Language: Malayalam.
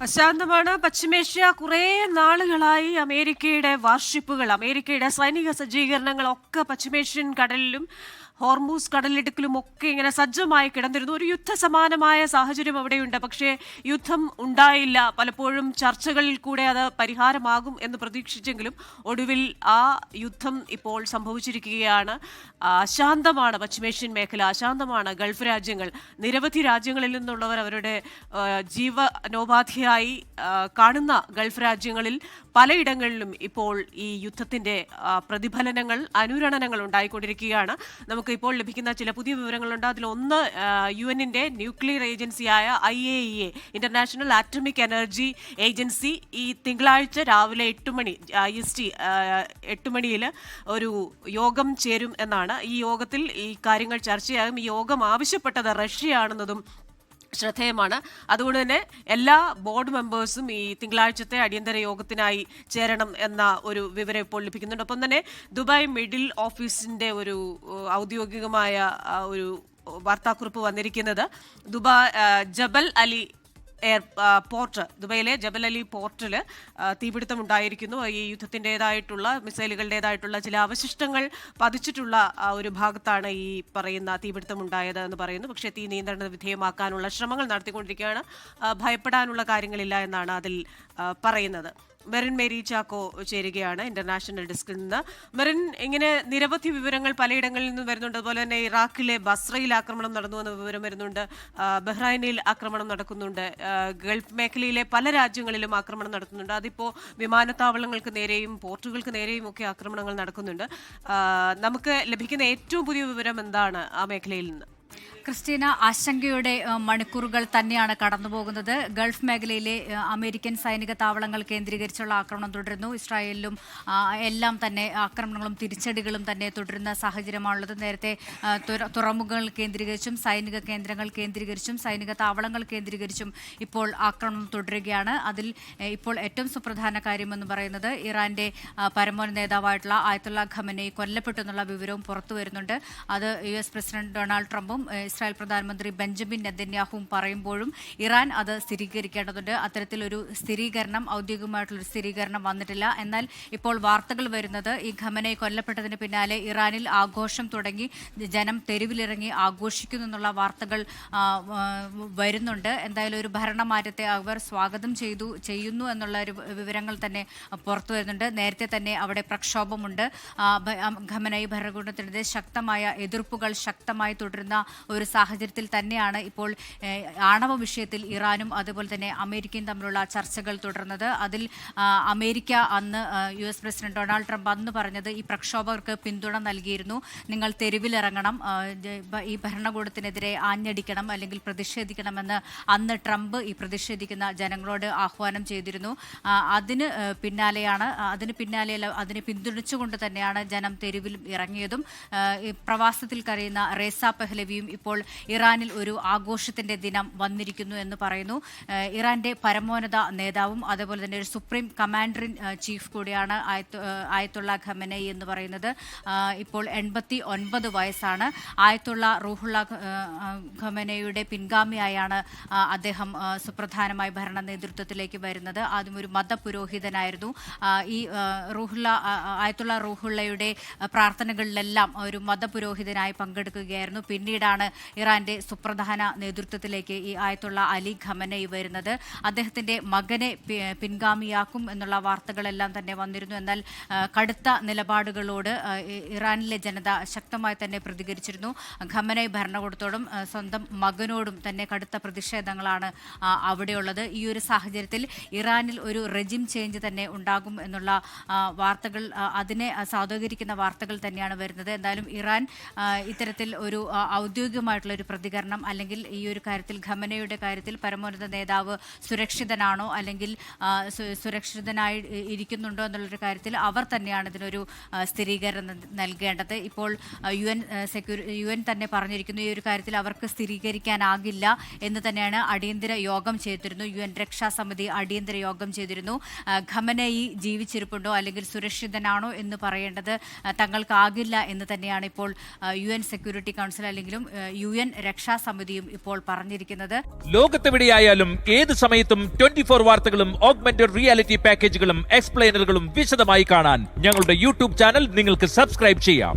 അശാന്തമാണ് പശ്ചിമേഷ്യ. കുറേ നാളുകളായി അമേരിക്കയുടെ വാർഷിപ്പുകൾ, അമേരിക്കയുടെ സൈനിക സജ്ജീകരണങ്ങളൊക്കെ പശ്ചിമേഷ്യൻ കടലിലും ഹോർമൂസ് കടലിടുക്കിലും ഒക്കെ ഇങ്ങനെ സജ്ജമായി കിടന്നിരുന്നു. ഒരു യുദ്ധസമാനമായ സാഹചര്യം അവിടെയുണ്ട്. പക്ഷേ യുദ്ധം ഉണ്ടായില്ല. പലപ്പോഴും ചർച്ചകളിൽ കൂടെ അത് പരിഹാരമാകും എന്ന് പ്രതീക്ഷിച്ചെങ്കിലും ഒടുവിൽ ആ യുദ്ധം ഇപ്പോൾ സംഭവിച്ചിരിക്കുകയാണ്. അശാന്തമാണ് പശ്ചിമേഷ്യൻ മേഖല, അശാന്തമാണ് ഗൾഫ് രാജ്യങ്ങൾ. നിരവധി രാജ്യങ്ങളിൽ നിന്നുള്ളവർ അവരുടെ ജീവനോപാധിയായി കാണുന്ന ഗൾഫ് രാജ്യങ്ങളിൽ പലയിടങ്ങളിലും ഇപ്പോൾ ഈ യുദ്ധത്തിന്റെ പ്രതിഫലനങ്ങൾ, അനുരണനങ്ങൾ ഉണ്ടായിക്കൊണ്ടിരിക്കുകയാണ്. നമുക്ക് ഇപ്പോൾ ലഭിക്കുന്ന ചില പുതിയ വിവരങ്ങളുണ്ട്. അതിലൊന്ന് UN-ന്റെ ന്യൂക്ലിയർ ഏജൻസിയായ IAEA, international atomic energy agency, ഈ തിങ്കളാഴ്ച രാവിലെ 8 മണി IST 8 മണിയിൽ ഒരു യോഗം ചേരും എന്നാണ്. ഈ യോഗത്തിൽ ഈ കാര്യങ്ങൾ ചർച്ചയാകും. ഈ യോഗം ആവശ്യപ്പെട്ടത് റഷ്യയാണെന്നതും ശ്രദ്ധേയമാണ്. അതുകൊണ്ട് തന്നെ എല്ലാ ബോർഡ് മെമ്പേഴ്സും ഈ തിങ്കളാഴ്ചത്തെ അടിയന്തര യോഗത്തിനായി ചേരണം എന്ന ഒരു വിവരം ഇപ്പോൾ ലഭിക്കുന്നുണ്ട്. ഒപ്പം തന്നെ ദുബായ് മിഡിൽ ഓഫീസിന്റെ ഒരു ഔദ്യോഗികമായ ഒരു വാർത്താക്കുറിപ്പ് വന്നിരിക്കുന്നത് ജബൽ അലി പോർട്ട്, ദുബൈയിലെ ജബൽ അലി പോർട്ടിൽ തീപിടുത്തമുണ്ടായിരിക്കുന്നു. ഈ യുദ്ധത്തിൻ്റെതായിട്ടുള്ള മിസൈലുകളുടേതായിട്ടുള്ള ചില അവശിഷ്ടങ്ങൾ പതിച്ചിട്ടുള്ള ഒരു ഭാഗത്താണ് ഈ പറയുന്ന തീപിടുത്തമുണ്ടായത് എന്ന് പറയുന്നു. പക്ഷേ തീ നിയന്ത്രണ വിധേയമാക്കാനുള്ള ശ്രമങ്ങൾ നടത്തിക്കൊണ്ടിരിക്കുകയാണ്. ഭയപ്പെടാനുള്ള കാര്യങ്ങളില്ല എന്നാണ് അതിൽ പറയുന്നത്. മെറിൻ മേരി ചാക്കോ ചേരുകയാണ് ഇന്റർനാഷണൽ ഡെസ്കിൽ നിന്ന്. മെറിൻ, ഇങ്ങനെ നിരവധി വിവരങ്ങൾ പലയിടങ്ങളിൽ നിന്ന് വരുന്നുണ്ട്. അതുപോലെ തന്നെ ഇറാഖിലെ ബസ്രയിൽ ആക്രമണം നടന്നു എന്ന വിവരം വരുന്നുണ്ട്. ബഹ്റൈനിൽ ആക്രമണം നടക്കുന്നുണ്ട്. ഗൾഫ് മേഖലയിലെ പല രാജ്യങ്ങളിലും ആക്രമണം നടത്തുന്നുണ്ട്. അതിപ്പോൾ വിമാനത്താവളങ്ങൾക്ക് നേരെയും പോർട്ടുകൾക്ക് നേരെയും ഒക്കെ ആക്രമണങ്ങൾ നടക്കുന്നുണ്ട്. നമുക്ക് ലഭിക്കുന്ന ഏറ്റവും പുതിയ വിവരം എന്താണ് ആ മേഖലയിൽ നിന്ന്? ക്രിസ്റ്റീന, ആശങ്കയുടെ മണിക്കൂറുകൾ തന്നെയാണ് കടന്നുപോകുന്നത്. ഗൾഫ് മേഖലയിലെ അമേരിക്കൻ സൈനിക താവളങ്ങൾ കേന്ദ്രീകരിച്ചുള്ള ആക്രമണം തുടരുന്നു. ഇസ്രായേലിലും എല്ലാം തന്നെ ആക്രമണങ്ങളും തിരിച്ചടികളും തന്നെ തുടരുന്ന സാഹചര്യമാണുള്ളത്. നേരത്തെ തുറമുഖങ്ങൾ കേന്ദ്രീകരിച്ചും സൈനിക കേന്ദ്രങ്ങൾ കേന്ദ്രീകരിച്ചും സൈനിക താവളങ്ങൾ കേന്ദ്രീകരിച്ചും ഇപ്പോൾ ആക്രമണം തുടരുകയാണ്. അതിൽ ഇപ്പോൾ ഏറ്റവും സുപ്രധാന കാര്യമെന്ന് പറയുന്നത് ഇറാന്റെ പരമോന്നത നേതാവായിട്ടുള്ള ആയത്തുള്ള ഖമനേയി കൊല്ലപ്പെട്ടു എന്നുള്ള വിവരവും പുറത്തു വരുന്നുണ്ട്. അത് US പ്രസിഡന്റ് ഡൊണാൾഡ് ട്രംപും ഇസ്രായേൽ പ്രധാനമന്ത്രി ബെഞ്ചമിൻ നെതന്യാഹുവും പറയുമ്പോഴും ഇറാൻ അത് സ്ഥിരീകരിക്കേണ്ടതുണ്ട്. അത്തരത്തിലൊരു സ്ഥിരീകരണം, ഔദ്യോഗികമായിട്ടുള്ളൊരു സ്ഥിരീകരണം വന്നിട്ടില്ല. എന്നാൽ ഇപ്പോൾ വാർത്തകൾ വരുന്നത് ഈ ഖമനേയി കൊല്ലപ്പെട്ടതിന് പിന്നാലെ ഇറാനിൽ ആഘോഷം തുടങ്ങി, ജനം തെരുവിലിറങ്ങി ആഘോഷിക്കുന്നു എന്നുള്ള വാർത്തകൾ വരുന്നുണ്ട്. എന്തായാലും ഒരു ഭരണമാറ്റത്തെ അവർ സ്വാഗതം ചെയ്യുന്നു എന്നുള്ള ഒരു വിവരങ്ങൾ തന്നെ പുറത്തു വരുന്നുണ്ട്. നേരത്തെ തന്നെ അവിടെ പ്രക്ഷോഭമുണ്ട്. ഖമനേയി ഭരണകൂടത്തിനെതിരെ ശക്തമായ എതിർപ്പുകൾ ശക്തമായി തുടരുന്ന ഒരു സാഹചര്യത്തിൽ തന്നെയാണ് ഇപ്പോൾ ആണവ വിഷയത്തിൽ ഇറാനും അതുപോലെ തന്നെ അമേരിക്കയും തമ്മിലുള്ള ചർച്ചകൾ തുടർന്നത്. അതിൽ അമേരിക്ക അന്ന് US പ്രസിഡന്റ് ഡൊണാൾഡ് ട്രംപ് അന്ന് പറഞ്ഞത് ഈ പ്രക്ഷോഭകർക്ക് പിന്തുണ നൽകിയിരുന്നു. നിങ്ങൾ തെരുവിലിറങ്ങണം, ഈ ഭരണകൂടത്തിനെതിരെ ആഞ്ഞടിക്കണം അല്ലെങ്കിൽ പ്രതിഷേധിക്കണമെന്ന് അന്ന് ട്രംപ് ഈ പ്രതിഷേധിക്കുന്ന ജനങ്ങളോട് ആഹ്വാനം ചെയ്തിരുന്നു. അതിന് പിന്തുണച്ചുകൊണ്ട് തന്നെയാണ് ജനം തെരുവിൽ ഇറങ്ങിയതും. പ്രവാസത്തിൽ കഴിയുന്ന റേസ പെഹ്ലവിയും ഇപ്പോൾ ഇറാനിൽ ഒരു ആഘോഷത്തിന്റെ ദിനം വന്നിരിക്കുന്നു എന്ന് പറയുന്നു. ഇറാന്റെ പരമോന്നത നേതാവും അതുപോലെ തന്നെ ഒരു സുപ്രീം കമാൻഡർ ഇൻ ചീഫ് കൂടിയാണ് ആയത്തുള്ള ഖമനേയി എന്ന് പറയുന്നത്. ഇപ്പോൾ 89 വയസ്സാണ്. ആയത്തുള്ള റൂഹുള്ള ഖമനേയിയുടെ പിൻഗാമിയായാണ് അദ്ദേഹം സുപ്രധാനമായി ഭരണ നേതൃത്വത്തിലേക്ക് വരുന്നത്. ആദ്യം ഒരു മതപുരോഹിതനായിരുന്നു. ഈ ആയത്തുള്ള റൂഹുള്ളയുടെ പ്രാർത്ഥനകളിലെല്ലാം ഒരു മതപുരോഹിതനായി പങ്കെടുക്കുകയായിരുന്നു. പിന്നീടാണ് ഇറാന്റെ സുപ്രധാന നേതൃത്വത്തിലേക്ക് ഈ ആയത്തുള്ള അലി ഖമനേയി വരുന്നത്. അദ്ദേഹത്തിന്റെ മകനെ പിൻഗാമിയാക്കും എന്നുള്ള വാർത്തകളെല്ലാം തന്നെ വന്നിരുന്നു. എന്നാൽ കടുത്ത നിലപാടുകളോട് ഇറാനിലെ ജനത ശക്തമായി തന്നെ പ്രതികരിച്ചിരുന്നു. ഖമനേയി ഭരണകൂടത്തോടും സ്വന്തം മകനോടും തന്നെ കടുത്ത പ്രതിഷേധങ്ങളാണ് അവിടെയുള്ളത്. ഈ ഒരു സാഹചര്യത്തിൽ ഇറാനിൽ ഒരു റെജിം ചേഞ്ച് തന്നെ ഉണ്ടാകും എന്നുള്ള വാർത്തകൾ, അതിനെ സാധൂകരിക്കുന്ന വാർത്തകൾ തന്നെയാണ് വരുന്നത്. എന്തായാലും ഇറാൻ ഇത്തരത്തിൽ ഒരു ഔദ്യോഗികമായിട്ടുള്ള ഒരു പ്രതികരണം അല്ലെങ്കിൽ ഈ ഒരു കാര്യത്തിൽ ഖമനേയിയുടെ കാര്യത്തിൽ പരമോന്നത നേതാവ് സുരക്ഷിതനാണോ അല്ലെങ്കിൽ സുരക്ഷിതനായി ഇരിക്കുന്നുണ്ടോ എന്നുള്ളൊരു കാര്യത്തിൽ അവർ തന്നെയാണ് ഇതിനൊരു സ്ഥിരീകരണം നൽകേണ്ടത്. ഇപ്പോൾ UN തന്നെ പറഞ്ഞിരിക്കുന്നു ഈ ഒരു കാര്യത്തിൽ അവർക്ക് സ്ഥിരീകരിക്കാനാകില്ല എന്ന് തന്നെയാണ്. അടിയന്തര യോഗം ചെയ്തിരുന്നു, UN രക്ഷാസമിതി അടിയന്തര യോഗം ചെയ്തിരുന്നു. ഖമനേയി ജീവിച്ചിരിപ്പുണ്ടോ അല്ലെങ്കിൽ സുരക്ഷിതനാണോ എന്ന് പറയേണ്ടത് തങ്ങൾക്കാകില്ല എന്ന് തന്നെയാണ് ഇപ്പോൾ UN സെക്യൂരിറ്റി കൗൺസിൽ അല്ലെങ്കിലും UN രക്ഷാസമിതിയും ഇപ്പോൾ പറഞ്ഞിരിക്കുന്നത്. ലോകത്തെവിടെയായാലും ഏത് സമയത്തും 24 വാർത്തകളും ഓഗ്മെന്റഡ് റിയാലിറ്റി പാക്കേജുകളും എക്സ്പ്ലെയിനറുകളും വിശദമായി കാണാൻ ഞങ്ങളുടെ യൂട്യൂബ് ചാനൽ നിങ്ങൾക്ക് സബ്സ്ക്രൈബ് ചെയ്യാം.